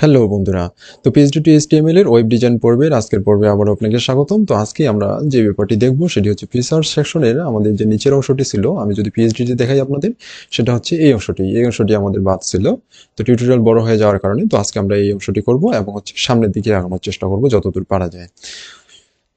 Hello বন্ধুরা, তো PhD two HTML এর ওয়েব ডিজাইন পর্বের আজকের পর্বে আবার আপনাকে স্বাগতম। তো আজকে আমরা যে ব্যাপারটি দেখব সেটি হচ্ছে ফিচার সেকশনের আমাদের যে নিচের অংশটি ছিল, আমি যদি পিএইচডিতে দেখাই আপনাদের, সেটা হচ্ছে এই অংশটি আমাদের বাদ ছিল। তো টিউটোরিয়াল বড় হয়ে যাওয়ার কারণে তো আজকে আমরা এই অংশটি করব এবং হচ্ছে সামনের দিকে আগানোর চেষ্টা করব যতদূর পারা যায়।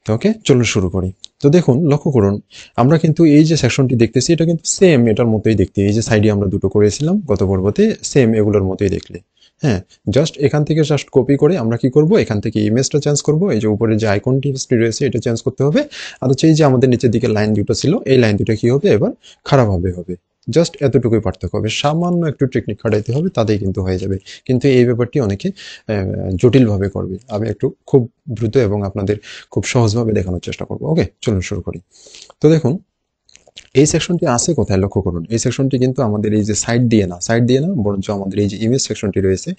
তো ওকে, চলুন শুরু করি। তো দেখুন, লক্ষ্য করুন, আমরা কিন্তু এই যে সেকশনটি দেখতেছি এটা কিন্তু সেম এটার মতোই দেখতে। এই যে সাইডে আমরা দুটো করেছিলাম গত পর্বতে, সেম এগুলোর মতোই দেখলে। হ্যাঁ, জাস্ট এখান থেকে জাস্ট কপি করে আমরা কি করব, এখান থেকে ইমেজটা চেঞ্জ করব। এই যে উপরে যে আইকনটি রয়েছে এটা চেঞ্জ করতে হবে। আর হচ্ছে এই যে আমাদের নিচের দিকে লাইন দুটো ছিল, এই লাইন দুটো কি হবে, এবার খারাপভাবে হবে। জাস্ট এতটুকুই পার্থক্য হবে, সামান্য একটু টেকনিক খাটাইতে হবে, তাতেই কিন্তু হয়ে যাবে। কিন্তু এই ব্যাপারটি অনেকে জটিলভাবে করবে। আমি একটু খুব দ্রুত এবং আপনাদের খুব সহজভাবে দেখানোর চেষ্টা করব। ওকে, চলুন শুরু করি। তো দেখুন, এই সেকশনটি আছে কোথায়, লক্ষ্য করুন। এই সেকশনটি কিন্তু আমাদের এই যে সাইড দিয়ে না, বরঞ্চ আমাদের এই যে ইমেজ সেকশনটি রয়েছে,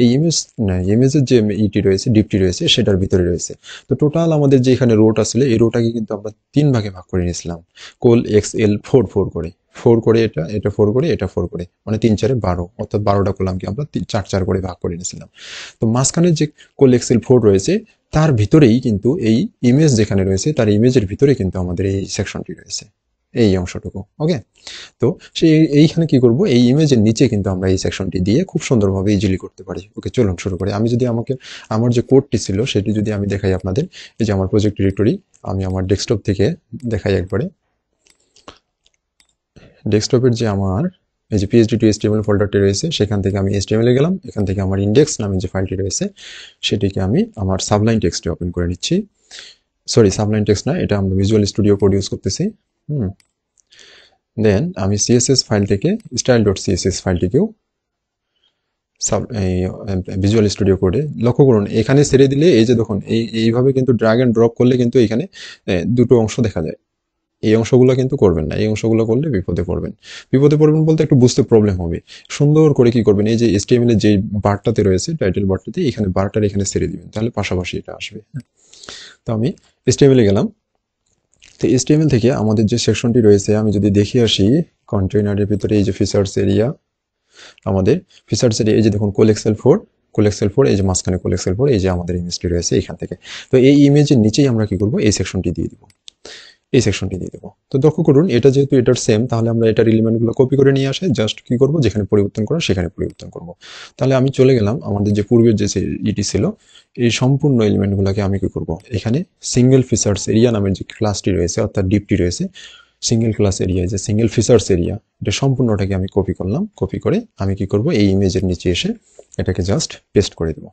এই ইমেজের যে ইটি রয়েছে, ডিপটি রয়েছে, সেটার ভিতরে রয়েছে। তো টোটাল আমাদের যে এখানে রোটা ছিল, এই রোটাকে কিন্তু আমরা 3 ভাগে ভাগ করে নিয়েছিলাম, কোল এক্স এল 4 করে। 4 করে এটা 4 করে, এটা 4 করে, মানে 3 4 12, অর্থাৎ 12টা কলামকে আমরা 4 করে ভাগ করে নিয়েছিলাম। তো মাঝখানে যে কোল এক্সেল 4 রয়েছে, তার ভিতরেই কিন্তু এই ইমেজ যেখানে রয়েছে, তার ইমেজের ভিতরে কিন্তু আমাদের এই সেকশনটি রয়েছে, এই অংশটুকু। ওকে, তো সেই এইখানে কি করব, এই ইমেজের নিচে কিন্তু আমরা এই সেকশনটি দিয়ে খুব সুন্দরভাবে ইজিলি করতে পারি। ওকে, চলুন শুরু করি। আমি যদি আমার যে কোডটি ছিল সেটি যদি আমি দেখাই আপনাদের, এই যে আমার প্রজেক্ট ডিরেক্টরি, আমি আমার ডেস্কটপ থেকে দেখাই একবারে। ডেস্কটপের যে আমার এই যে পিএইচডি টু এইচটিএমএল ফোল্ডারটি রয়েছে, সেখান থেকে আমি এইচটিএমএল এ গেলাম। এখান থেকে আমার ইন্ডেক্স নামে যে ফাইলটি রয়েছে, সেটিকে আমি আমার সাবলাইন টেক্সটে ওপেন করে নিচ্ছি। সরি, সাবলাইন টেক্সট না, এটা আমরা ভিজুয়াল স্টুডিও কোড ইউজ করতেছি। দেন আমি সিএসএস ফাইল থেকে স্টাইল ডট সিএসএস ফাইলটিকেও ভিজুয়াল স্টুডিও কোডে, লক্ষ্য করুন, এখানে ছেড়ে দিলে এই যে দেখুন, এইভাবে কিন্তু ড্র্যাগ এন্ড ড্রপ করলে কিন্তু এখানে দুটো অংশ দেখা যায়। এই অংশগুলো কিন্তু করবেন না, এই অংশগুলো করলে বিপদে পড়বেন। বিপদে পড়বেন বলতে একটু বুঝতে প্রবলেম হবে। সুন্দর করে কি করবেন, এই যে এইচটিএমএল এর যে বারটাতে রয়েছে, টাইটেল বারটাতে, এখানে বারটার এখানে ছেড়ে দিবেন, তাহলে পাশাপাশি এটা আসবে। তো আমি এইচটিএমএল এ গেলাম। তো এইচটিএমএল থেকে আমাদের যে সেকশনটি রয়েছে, আমি যদি দেখে আসি, কন্টেইনারের ভিতরে এই যে ফিচার্স এরিয়া, আমাদের ফিচার্স এরিয়া, এই যে দেখুন কোলেক্সেল 4, এই যে মাঝখানে কোলেক্সেল 4, এই যে আমাদের ইমেজটি রয়েছে এখান থেকে। তো এই ইমেজের নিচেই আমরা কি করব, এই সেকশনটি দিয়ে দিব, এই সেকশনটি দিয়ে দেবো। তো লক্ষ্য করুন, এটা যেহেতু এটার সেম, তাহলে আমরা এটার এলিমেন্টগুলো কপি করে নিয়ে আসে জাস্ট কি করব, যেখানে পরিবর্তন করা সেখানে পরিবর্তন করব। তাহলে আমি চলে গেলাম আমাদের যে পূর্বের যে ইটি ছিল, এই সম্পূর্ণ এলিমেন্টগুলোকে আমি কি করব, এখানে সিঙ্গেল ফিচার্স এরিয়া নামের যে ক্লাসটি রয়েছে, অর্থাৎ ডিপটি রয়েছে, সিঙ্গেল ক্লাস এরিয়া, যে সিঙ্গেল ফিচার্স এরিয়া, এটা সম্পূর্ণটাকে আমি কপি করলাম। কপি করে আমি কি করব, এই ইমেজের নিচে এসে এটাকে জাস্ট পেস্ট করে দেবো।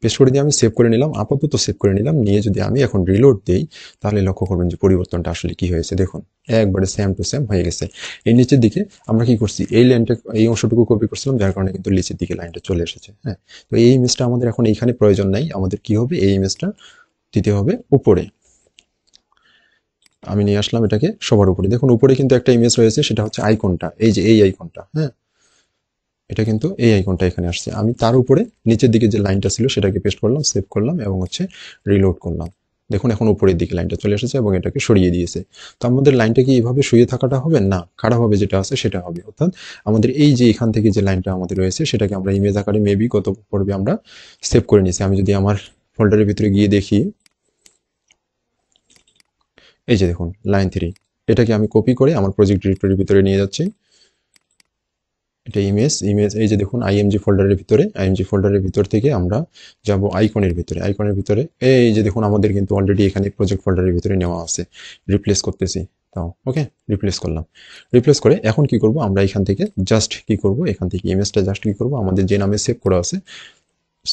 পেস্ট করে দিয়ে আমি সেভ করে নিলাম, আপাতত সেভ করে নিলাম। নিয়ে যদি আমি এখন রিলোড দিই, তাহলে লক্ষ্য করবেন যে পরিবর্তনটা আসলে কি হয়েছে। দেখুন, একবারে সেম টু সেম হয়ে গেছে। এই নিচের দিকে আমরা কি করছি, এই লাইনটা, এই অংশটুকু কপি করছিলাম, যার কারণে কিন্তু নিচের দিকে লাইনটা চলে এসেছে। হ্যাঁ, তো এই ইমেজটা আমাদের এখন এইখানে প্রয়োজন নাই। আমাদের কি হবে, এই ইমেজটা দিতে হবে উপরে। আমি নিয়ে আসলাম এটাকে সবার উপরে। দেখুন, উপরে কিন্তু একটা ইমেজ রয়েছে, সেটা হচ্ছে আইকনটা, এই যে এই আইকনটা। হ্যাঁ, এটা কিন্তু এই আইকনটা এখানে আসছে। আমি তার উপরে নিচের দিকে যে লাইনটা ছিল সেটাকে পেস্ট করলাম, সেভ করলাম এবং হচ্ছে রিলোড করলাম। দেখুন, এখন উপরের দিকে লাইনটা চলে এসেছে এবং এটাকে সরিয়ে দিয়েছে। তো আমাদের লাইনটা কি এইভাবে শুয়ে থাকাটা হবে না, খাড়াভাবে যেটা আছে সেটা হবে। অর্থাৎ আমাদের এই যে এখান থেকে যে লাইনটা আমাদের রয়েছে, সেটাকে আমরা ইমেজ আকারে মেবি গত পর্বে আমরা সেভ করে নিয়েছি। আমি যদি আমার ফোল্ডারের ভিতরে গিয়ে দেখি, এই যে দেখুন লাইন 3, এটাকে আমি কপি করে আমার প্রজেক্ট ডিরেক্টরির ভিতরে নিয়ে যাচ্ছি। এটা ইমেজ এই যে দেখুন, আইএমজি ফোল্ডারের ভিতর থেকে আমরা যাব আইকনের ভিতরে এই যে দেখুন, আমাদের কিন্তু অলরেডি এখানে প্রজেক্ট ফোল্ডারের ভিতরে নেওয়া আছে। রিপ্লেস করতেছি, তাও ওকে, রিপ্লেস করলাম। রিপ্লেস করে এখন কি করব, আমরা এখান থেকে জাস্ট কি করব, এখান থেকে ইমেজটা জাস্ট কি করব, আমাদের যে নামে সেভ করা আছে,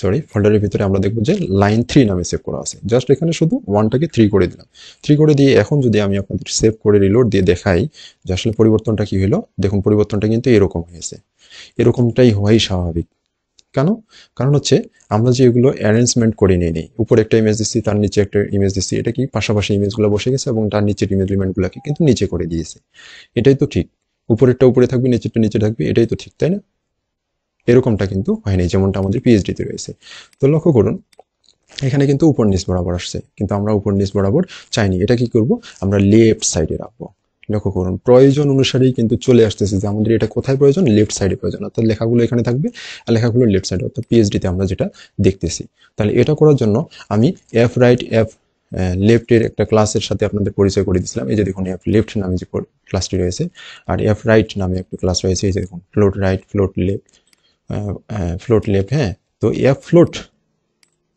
সরি, ফোল্ডারের ভিতরে আমরা দেখব যে লাইন 3 নামে সেভ করা আছে। জাস্ট এখানে শুধু 1টাকে 3 করে দিলাম। 3 করে দিয়ে এখন যদি আমি আপনাদের সেভ করে রিলোড দিয়ে দেখাই যে আসলে পরিবর্তনটা কি হলো, দেখুন পরিবর্তনটা কিন্তু এরকম হয়েছে। এরকমটাই হওয়াই স্বাভাবিক। কেন? কারণ হচ্ছে আমরা যে এগুলো অ্যারেঞ্জমেন্ট করে নিয়ে নিই, উপরে একটা ইমেজ দিচ্ছি, তার নিচে একটা ইমেজ দিচ্ছি, এটা কি পাশাপাশি ইমেজগুলো বসে গেছে এবং তার নিচের এলিমেন্টগুলোকে কিন্তু নিচে করে দিয়েছে। এটাই তো ঠিক। উপরেরটা উপরে থাকবে, নিচেরটা নিচে থাকবে, এটাই তো ঠিক, তাই না? এরকমটা কিন্তু হয়নি, যেমনটা আমাদের পিএইচডিতে রয়েছে। তো লক্ষ্য করুন, এখানে কিন্তু উপর নিচ বরাবর আসছে, কিন্তু আমরা উপর নিচ বরাবর চাইনি। এটা কি করব, আমরা লেফট সাইডে রাখবো। লক্ষ্য করুন প্রয়োজন অনুসারেই কিন্তু চলে আসতেছে যে আমাদের এটা কোথায় প্রয়োজন, লেফট সাইডে প্রয়োজন, অর্থাৎ লেখাগুলো এখানে থাকবে আর লেখাগুলো লেফট সাইডে, অর্থাৎ পিএইচডিতে আমরা যেটা দেখতেছি। তাহলে এটা করার জন্য আমি এফ রাইট এফ লেফটের একটা ক্লাসের সাথে আপনাদের পরিচয় করে দিয়েছিলাম। এই যে দেখুন এফ লেফট নামে যে ক্লাসটি রয়েছে, আর এফ রাইট নামে একটা ক্লাস রয়েছে। এই যে দেখুন float right, float left, float left. হ্যাঁ, তো এফ ফ্লোট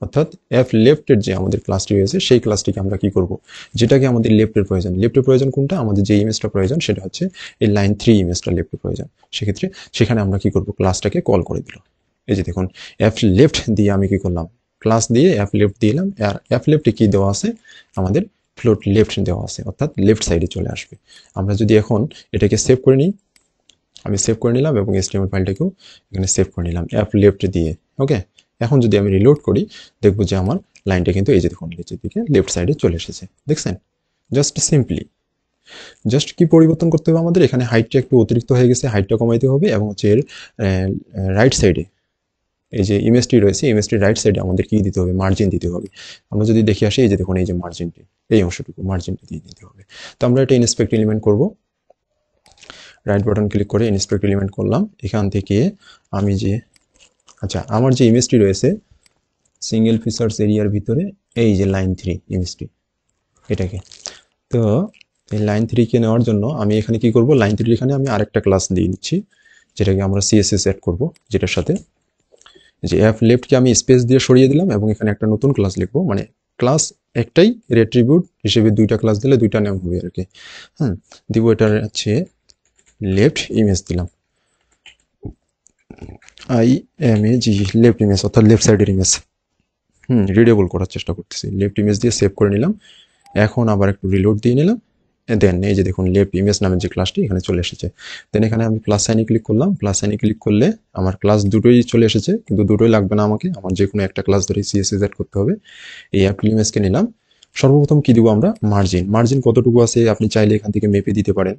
অর্থাৎ এফ লেফটের যে আমাদের ক্লাসটি রয়েছে সেই ক্লাসটিকে আমরা কি করব, যেটাকে আমাদের লেফটের প্রয়োজন, লেফটের প্রয়োজন কোনটা, আমাদের যে ইমেজটা প্রয়োজন সেটা হচ্ছে এই লাইন 3 ইমেজটা লেফটের প্রয়োজন। সেক্ষেত্রে সেখানে আমরা কি করব, ক্লাসটাকে কল করে দিল। এই যে দেখুন এফ লেফট দিয়ে আমি কি করলাম, ক্লাস দিয়ে এফ লেফট দিলাম, আর এফ লেফটে কি দেওয়া আছে, আমাদের ফ্লোট লেফট দেওয়া আছে, অর্থাৎ লেফট সাইডে চলে আসবে। আমরা যদি এখন এটাকে সেভ করে নিই, আমি সেভ করে নিলাম এবং HTML ফাইলটাকেও এখানে সেভ করে নিলাম এফ লেফট দিয়ে। ওকে, এখন যদি আমি রিলোড করি দেখবো যে আমার লাইনটা কিন্তু এই যে দেখুন নিচের দিকে লেফট সাইডে চলে এসেছে, দেখছেন? জাস্ট সিম্পলি জাস্ট কি পরিবর্তন করতে হবে আমাদের, এখানে হাইটটা একটু অতিরিক্ত হয়ে গেছে, হাইটটা কমাইতে হবে এবং হচ্ছে এর রাইট সাইডে এই যে ইমেজটি রয়েছে, ইমেজটির রাইট সাইডে আমাদের কি দিতে হবে, মার্জিন দিতে হবে। আমরা যদি দেখে আসি এই যে দেখুন এই যে মার্জিনটি, এই অংশটুকু মার্জিনটা দিয়ে দিতে হবে। তো আমরা এটা ইন্সপেক্ট এলিমেন্ট করব, রাইট বাটন ক্লিক করে ইন্সপেক্ট এলিমেন্ট করলাম। এখান থেকে আমি যে আচ্ছা আমার যে ইমেজটি রয়েছে সিঙ্গেল ফিচার্স এরিয়ার ভিতরে, এই যে লাইন 3 ইমেজটি, এটাকে, তো এই লাইন 3 কে নেওয়ার জন্য আমি এখানে কি করব, লাইন 3 এখানে আমি আরেকটা ক্লাস দিয়ে নিচ্ছি, যেটাকে আমরা সিএসএস অ্যাড করব, যেটার সাথে যে এফ লেফটকে আমি স্পেস দিয়ে সরিয়ে দিলাম এবং এখানে একটা নতুন ক্লাস লিখবো, মানে ক্লাস একটাই, রেট্রিবিউট হিসেবে দুইটা ক্লাস দিলে দুইটা নাম হবে আর কি। হ্যাঁ, দিব এটার হচ্ছে লেফট ইমেজ দিলাম, IMAG লেফট ইমেজ, অর্থাৎ লেফট সাইডের ইমেজ। রিডেবল করার চেষ্টা করতেছি, লেফট ইমেজ দিয়ে সেভ করে নিলাম। এখন আবার একটু রিলোড দিয়ে নিলাম, দেন এই যে দেখুন লেফট ইমেজ নামের যে ক্লাসটি এখানে চলে এসেছে। দেন এখানে আমি প্লাস সাইনে ক্লিক করলাম, প্লাস সাইনে ক্লিক করলে আমার ক্লাস দুটোই চলে এসেছে, কিন্তু দুটোই লাগবে না আমাকে, আমার যে কোনো একটা ক্লাস ধরে সিএসএস অ্যাড করতে হবে। এই অ্যাপল ইমেজকে নিলাম। সর্বপ্রথম কি দিব আমরা, মার্জিন, মার্জিন কতটুকু আছে আপনি চাইলে এখান থেকে মেপে দিতে পারেন,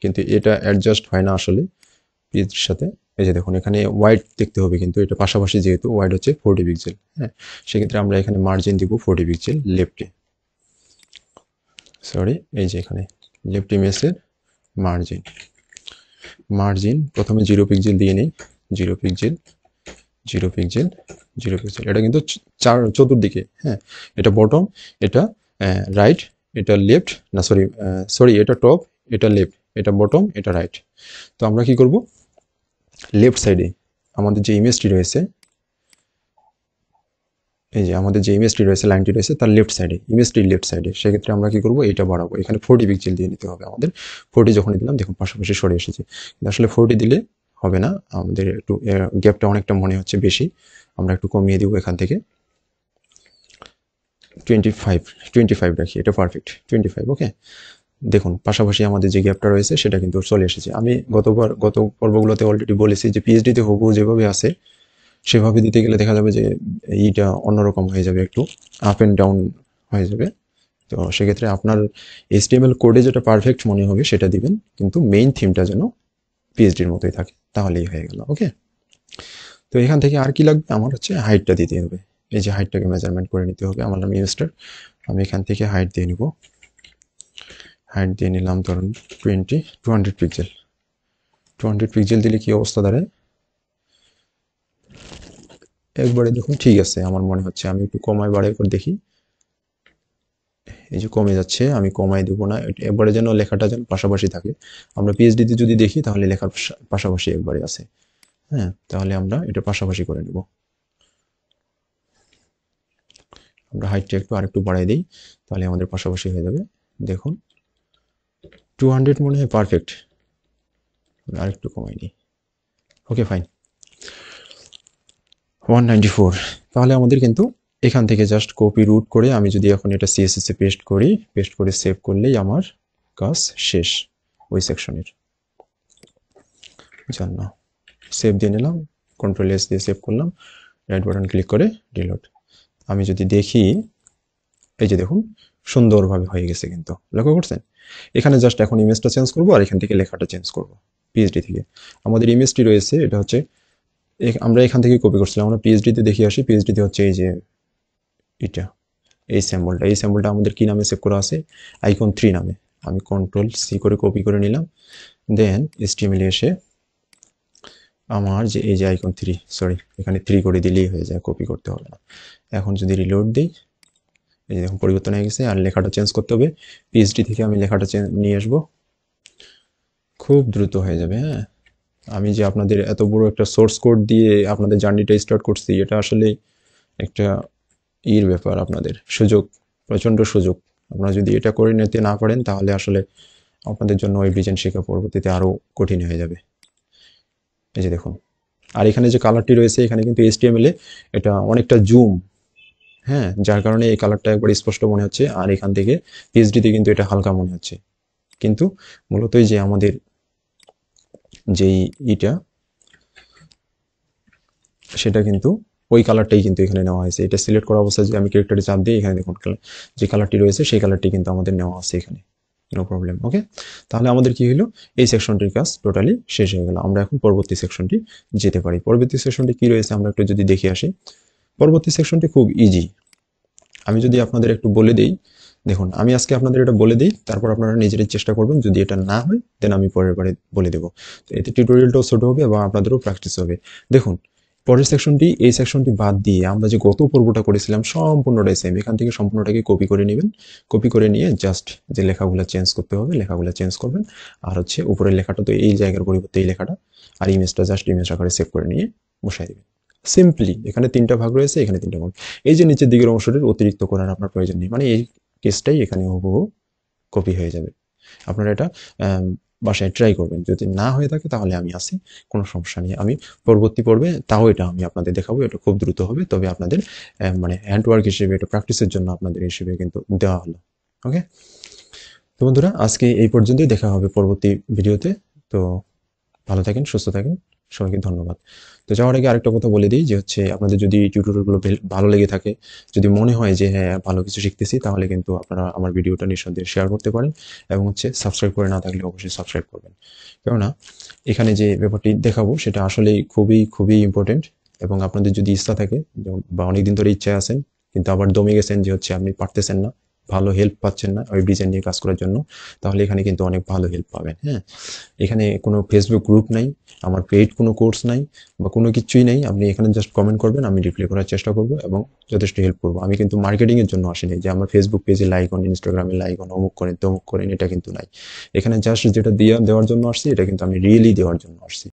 কিন্তু এটা অ্যাডজাস্ট হয় না আসলে পেজের সাথে। এই যে দেখুন এখানে ওয়াইড দেখতে হবে, কিন্তু এটা পাশাপাশি যেহেতু ওয়াইড হচ্ছে 40 পিক্সেল। হ্যাঁ, সেক্ষেত্রে আমরা এখানে মার্জিন দিব 40 পিক্সেল লেফটে, সরি এই যে এখানে লেফট ইমেজের মার্জিন, মার্জিন প্রথমে 0 পিক্সেল দিয়ে নিই, 0 পিক্সেল 0 পিক্সেল 0 পিক্সেল। এটা কিন্তু চতুর্দিকে। হ্যাঁ, এটা বটম, এটা রাইট, এটা লেফট, না সরি সরি এটা টপ, এটা লেফট, এটা বটম, এটা রাইট। তো আমরা কি করব, লেফট সাইডে আমাদের যে ইমেজটি রয়েছে, এই যে আমাদের যে ইমেজটি রয়েছে, লাইনটি রয়েছে তার লেফট সাইডে, ইমেজটির লেফট সাইডে, সেক্ষেত্রে আমরা কি করব, এইটা বাড়াবো, এখানে 40 পিক্সেল দিয়ে নিতে হবে আমাদের। 40 যখনই দিলাম দেখুন পাশাপাশি সরে এসেছে, কিন্তু আসলে 40 দিলে হবে না, আমাদের একটু গ্যাপটা অনেকটা মনে হচ্ছে বেশি, আমরা একটু কমিয়ে দিব এখান থেকে 25 রাখি, এটা পারফেক্ট 25। ওকে, দেখুন পাশাপাশি আমাদের যে গ্যাপটা রয়েছে সেটা কিন্তু চলে এসেছে। আমি গত পর্বগুলোতে অলরেডি বলেছি যে পিএইচডিতে হুবহু যেভাবে আছে সেভাবে দিতে গেলে দেখা যাবে যে এইটা অন্যরকম হয়ে যাবে, একটু আপ অ্যান্ড ডাউন হয়ে যাবে। তো সেক্ষেত্রে আপনার HTML কোডে যেটা পারফেক্ট মনে হবে সেটা দিবেন, কিন্তু মেইন থিমটা যেন পিএইচডির মতোই থাকে, তাহলেই হয়ে গেল। ওকে, তো এখান থেকে আর কি লাগবে, আমার হচ্ছে হাইটটা দিতে হবে। এই যে হাইটটাকে মেজারমেন্ট করে নিতে হবে আমার ইমেজটার। আমি এখান থেকে হাইট দিয়ে নিব, হাইট দিয়ে নিলাম ধরুন 200 পিক্সেল। 200 পিক্সেল দিলে কি অবস্থা দাঁড়ায়, একবারে দেখুন ঠিক আছে আমার মনে হচ্ছে। আমি একটু কমাই বাড়াই করে দেখি, এই যে কমে যাচ্ছে, আমি কমাই দেবো না, একবারে যেন লেখাটা যেন পাশাপাশি থাকে। আমরা পিএইচডিতে যদি দেখি তাহলে লেখার পাশাপাশি একবারে আছে। হ্যাঁ, তাহলে আমরা এটা পাশাপাশি করে নেব। আমরা হাইটটা একটু আরেকটু বাড়াই দিই, তাহলে আমাদের পাশাপাশি হয়ে যাবে। দেখুন 200 মনে হয় পারফেক্ট, আরেকটু কমাই দিই। Okay fine, 194। তাহলে আমাদের কিন্তু এখান থেকে জাস্ট কপি রুট করে আমি যদি এখন এটা সিএসএস এ পেস্ট করি, পেস্ট করে সেভ করলেই আমার কাজ শেষ ওই সেকশনের জন্য। সেভ দিয়ে নিলাম, Ctrl+S দিয়ে সেভ করলাম, রাইট বাটন ক্লিক করে রিলোড। আমি যদি দেখি এই যে দেখুন সুন্দরভাবে হয়ে গেছে, কিন্তু লক্ষ্য করছেন। এখানে জাস্ট এখন ইমেজটা চেঞ্জ করব আর এখান থেকে লেখাটা চেঞ্জ করব। পিএইচডি থেকে আমাদের ইমেজটি রয়েছে, এটা হচ্ছে আমরা এখান থেকে কপি করছিলাম, আমরা পিএইচডিতে দেখে আসি। পিএইচডিতে হচ্ছে এই যে এটা, এই স্যাম্পলটা আমাদের কি নামে সেভ করা আছে, icon 3 নামে। আমি কন্ট্রোল সি করে কপি করে নিলাম। দেন HTML-এ এসে আমার যে এই যে আইকন 3, সরি এখানে 3 করে দিলেই হয়ে যায়, কপি করতে হবে না। এখন যদি রিলোড দিই, এই যে দেখুন পরিবর্তন হয়ে গেছে। আর লেখাটা চেঞ্জ করতে হবে, PHP থেকে আমি লেখাটা নিয়ে আসবো, খুব দ্রুত হয়ে যাবে। হ্যাঁ, আমি যে আপনাদের এত বড় একটা সোর্স কোড দিয়ে আপনাদের জার্নিটা স্টার্ট করছি, এটা আসলে একটা ব্যাপার, আপনাদের সুযোগ, প্রচণ্ড সুযোগ। আপনারা যদি এটা করে নিতে না পারেন তাহলে আসলে আপনাদের জন্য ওয়েব ডিজাইন শেখা পরবর্তীতে আরও কঠিন হয়ে যাবে। এই যে দেখুন, আর এখানে যে কালারটি রয়েছে এখানে কিন্তু HTML-এ এটা অনেকটা জুম, হ্যাঁ, যার কারণে এই কালারটা একবার স্পষ্ট মনে হচ্ছে। আর এখান থেকে PHP-তে কিন্তু এটা হালকা মনে হচ্ছে, কিন্তু মূলত এই যে আমাদের যেই সেটা কিন্তু ওই কালারটাই কিন্তু এখানে নেওয়া হয়েছে। এটা সিলেক্ট করা অবস্থায় যে আমি ক্যারেক্টারে চাপ দিই, এখানে দেখুন যে কালারটি রয়েছে সেই কালারটি কিন্তু আমাদের নেওয়া আছে এখানে, নো প্রবলেম। ওকে, তাহলে আমাদের কি হলো, এই সেকশনটির কাজ টোটালি শেষ হয়ে গেল। আমরা এখন পরবর্তী সেকশনটি যেতে পারি। পরবর্তী সেকশনটি কি রয়েছে আমরা একটু যদি দেখে আসি। পরবর্তী সেকশনটি খুব ইজি। আমি যদি আপনাদের একটু বলে দিই, দেখুন আমি আজকে আপনাদের এটা বলে দিই, তারপর আপনারা নিজেরাই চেষ্টা করবেন। যদি এটা না হয় দেন আমি পরের বারে বলে দেবো। তো এতে টিউটোরিয়ালটাও ছোট হবে এবং আপনাদেরও প্র্যাকটিস হবে। দেখুন, পরের সেকশনটি, এই সেকশনটি বাদ দিয়ে আমরা যে গত পর্বটা করেছিলাম সম্পূর্ণটাই সেম। এখান থেকে সম্পূর্ণটাকে কপি করে নেবেন। কপি করে নিয়ে জাস্ট যে লেখাগুলো চেঞ্জ করতে হবে লেখাগুলো চেঞ্জ করবেন। আর হচ্ছে উপরের লেখাটা তো এই জায়গার পরিবর্তে এই লেখাটা, আর ইমেজটা জাস্ট ইমেজ আকারে সেভ করে নিয়ে বসাই দেবেন। সিম্পলি এখানে 3টা ভাগ রয়েছে, এখানে 3টা ভাগ। এই যে নিচের দিকের অংশটির অতিরিক্ত করার আপনার প্রয়োজন নেই, মানে এই কেসটাই এখানে হুবহু কপি হয়ে যাবে। আপনারা এটা বাসায় ট্রাই করবেন। যদি না হয়ে থাকে তাহলে আমি আসি, কোনো সমস্যা নেই। আমি পরবর্তী পর্বে তাও এটা আমি আপনাদের দেখাবো। এটা খুব দ্রুত হবে, তবে আপনাদের মানে হ্যান্ডওয়ার্ক হিসেবে, এটা প্র্যাকটিসের জন্য আপনাদের হিসেবে কিন্তু দেওয়া হলো। ওকে, তো বন্ধুরা আজকে এই পর্যন্তই, দেখা হবে পরবর্তী ভিডিওতে। তো ভালো থাকেন, সুস্থ থাকেন, সবাইকে ধন্যবাদ। তো যাওয়ার আগে আরেকটা কথা বলে দিই যে হচ্ছে আপনাদের যদি টিউটোরিয়ালগুলো ভালো লেগে থাকে, যদি মনে হয় যে হ্যাঁ ভালো কিছু শিখতেছি, তাহলে কিন্তু আপনারা আমার ভিডিওটা নিঃসন্দেহে শেয়ার করতে পারেন এবং হচ্ছে সাবস্ক্রাইব করে না থাকলে অবশ্যই সাবস্ক্রাইব করবেন। কেননা এখানে যে ব্যাপারটি দেখাবো সেটা আসলেই খুবই খুবই ইম্পর্টেন্ট। এবং আপনাদের যদি ইচ্ছা থাকে বা অনেকদিন ধরে ইচ্ছায় আছেন কিন্তু আবার দমে গেছেন যে হচ্ছে আপনি পারতেছেন না, ভালো হেল্প পাচ্ছেন না ওয়েব ডিজাইন নিয়ে কাজ করার জন্য, তাহলে এখানে কিন্তু অনেক ভালো হেল্প পাবেন। হ্যাঁ, এখানে কোনো ফেসবুক গ্রুপ নাই, আমার পেইড কোনো কোর্স নাই বা কোনো কিছুই নেই। আপনি এখানে জাস্ট কমেন্ট করবেন, আমি রিপ্লাই করার চেষ্টা করব এবং যথেষ্ট হেল্প করব। আমি কিন্তু মার্কেটিংয়ের জন্য আসিনি যে আমার ফেসবুক পেজে লাইক অন, ইনস্টাগ্রামে লাইক অন, অমুক করেন তমুক করেন, এটা কিন্তু নাই। এখানে জাস্ট যেটা দেওয়ার জন্য আসছি, এটা কিন্তু আমি রিয়েলি দেওয়ার জন্য আসছি।